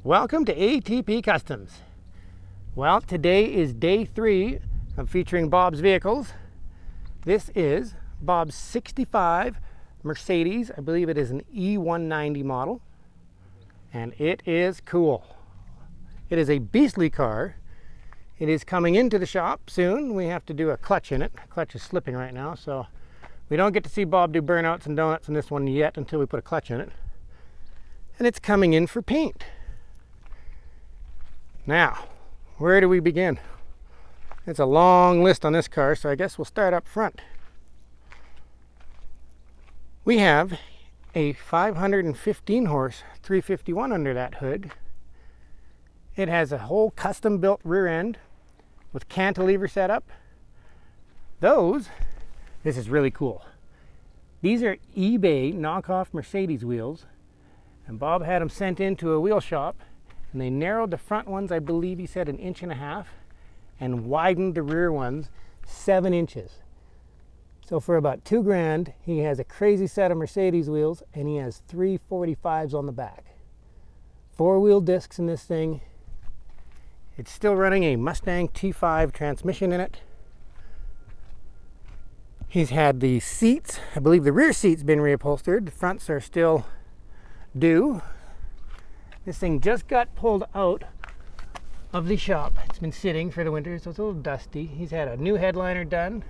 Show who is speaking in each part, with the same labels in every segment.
Speaker 1: Welcome to ATP Customs. Well, today is day 3 of featuring Bob's vehicles. This is Bob's 65 Mercedes. I believe it is an E190 model. And it is cool. It is a beastly car. It is coming into the shop soon. We have to do a clutch in it. The clutch is slipping right now, so we don't get to see Bob do burnouts and donuts in this one yet until we put a clutch in it. And it's coming in for paint. Now, where do we begin? It's a long list on this car, so I guess we'll start up front. We have a 515 horse 351 under that hood. It has a whole custom built rear end with cantilever setup. This is really cool. These are eBay knockoff Mercedes wheels, and Bob had them sent into a wheel shop. And they narrowed the front ones, I believe he said 1.5 inches, and widened the rear ones 7 inches. So for about $2 grand, he has a crazy set of Mercedes wheels, and he has 3 45s on the back. 4-wheel discs in this thing. It's still running a Mustang T5 transmission in it. He's had the seats, I believe the rear seat's been reupholstered. The fronts are still due. This thing just got pulled out of the shop. It's been sitting for the winter, so it's a little dusty. He's had a new headliner done,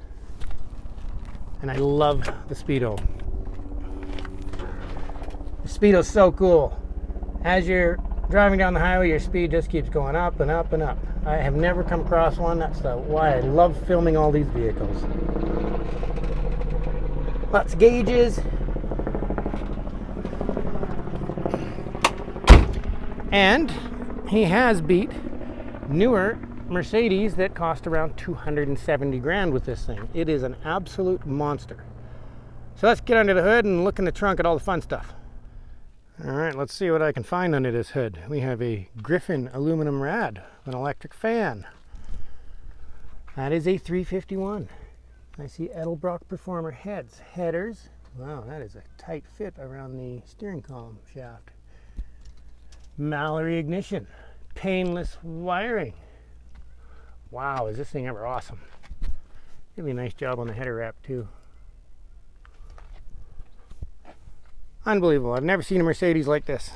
Speaker 1: and I love the speedo. The speedo's so cool. As you're driving down the highway, your speed just keeps going up and up and up. I have never come across one. That's why I love filming all these vehicles. Lots of gauges. And he has beat newer Mercedes that cost around 270 grand with this thing. It is an absolute monster. So let's get under the hood and look in the trunk at all the fun stuff. All right, let's see what I can find under this hood. We have a Griffin aluminum rad, an electric fan. That is a 351. I see Edelbrock Performer headers. Wow, that is a tight fit around the steering column shaft. Mallory ignition, painless wiring. Wow, is this thing ever awesome. Really nice job on the header wrap too. Unbelievable, I've never seen a Mercedes like this.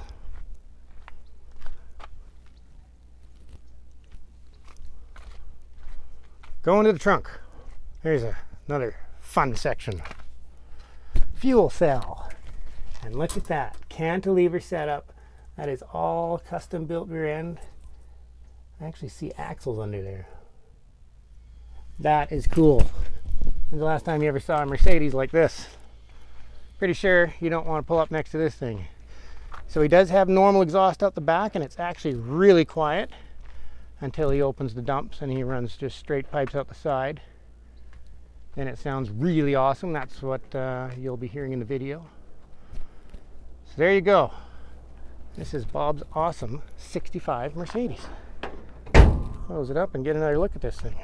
Speaker 1: Going to the trunk. Here's another fun section. Fuel cell. And look at that, cantilever setup. That is all custom built rear end. I actually see axles under there. That is cool. When's the last time you ever saw a Mercedes like this? Pretty sure you don't want to pull up next to this thing. So he does have normal exhaust out the back, and it's actually really quiet until he opens the dumps and he runs just straight pipes out the side. Then it sounds really awesome. That's what you'll be hearing in the video. So there you go. This is Bob's awesome 65 Mercedes. Close it up and get another look at this thing.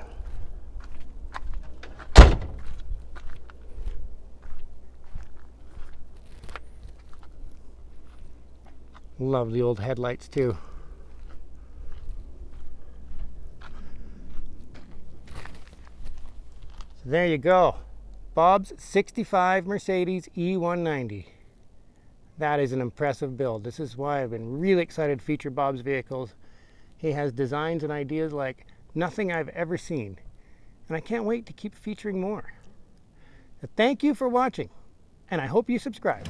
Speaker 1: Love the old headlights too. So there you go. Bob's 65 Mercedes E190. That is an impressive build. This is why I've been really excited to feature Bob's vehicles. He has designs and ideas like nothing I've ever seen. And I can't wait to keep featuring more. So thank you for watching, and I hope you subscribe.